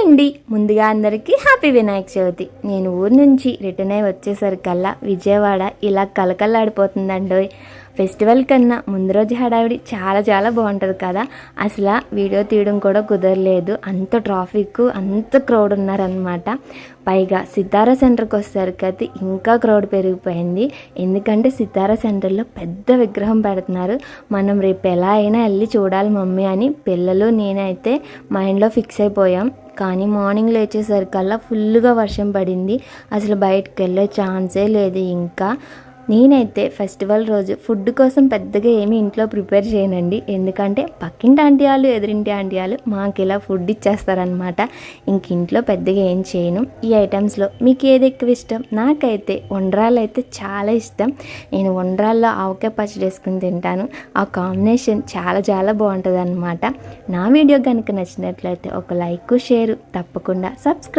అండి, ముందుగా అందరికీ హ్యాపీ వినాయక చవితి. నేను ఊరు నుంచి రిటర్న్ అయి వచ్చేసరికల్లా విజయవాడ ఇలా కలకల్లాడిపోతుందండి. ఫెస్టివల్ కన్నా ముందు రోజు హడావిడి చాలా చాలా బాగుంటుంది కదా. అసలు వీడియో తీయడం కూడా కుదరలేదు, అంత ట్రాఫిక్, అంత క్రౌడ్ ఉన్నారనమాట. పైగా సితారా సెంటర్కి వచ్చేసరికి అయితే ఇంకా క్రౌడ్ పెరిగిపోయింది. ఎందుకంటే సితారా సెంటర్లో పెద్ద విగ్రహం పెడుతున్నారు. మనం రేపు ఎలా అయినా వెళ్ళి చూడాలి మమ్మీ అని పిల్లలు నేనైతే మైండ్లో ఫిక్స్ అయిపోయాం. కానీ మార్నింగ్ లేచేసరికల్లా ఫుల్గా వర్షం పడింది. అసలు బయటకు వెళ్ళే ఛాన్సే లేదు. ఇంకా నేనైతే ఫెస్టివల్ రోజు ఫుడ్ కోసం పెద్దగా ఏమీ ఇంట్లో ప్రిపేర్ చేయనండి. ఎందుకంటే పక్కింటి ఆంటీ వాళ్ళు, ఎదురింటి ఆంటీ వాళ్ళు మాకు ఇలా ఫుడ్ ఇచ్చేస్తారనమాట. ఇంక ఇంట్లో పెద్దగా ఏం చేయను. ఈ ఐటమ్స్లో మీకు ఏది ఎక్కువ ఇష్టం? నాకైతే వండ్రాలు అయితే చాలా ఇష్టం. నేను వండ్రాల్లో ఆవకాయ పచ్చడి వేసుకుని తింటాను. ఆ కాంబినేషన్ చాలా చాలా బాగుంటుంది అనమాట. నా వీడియో కనుక నచ్చినట్లయితే ఒక లైక్, షేర్, తప్పకుండా సబ్స్క్రైబ్.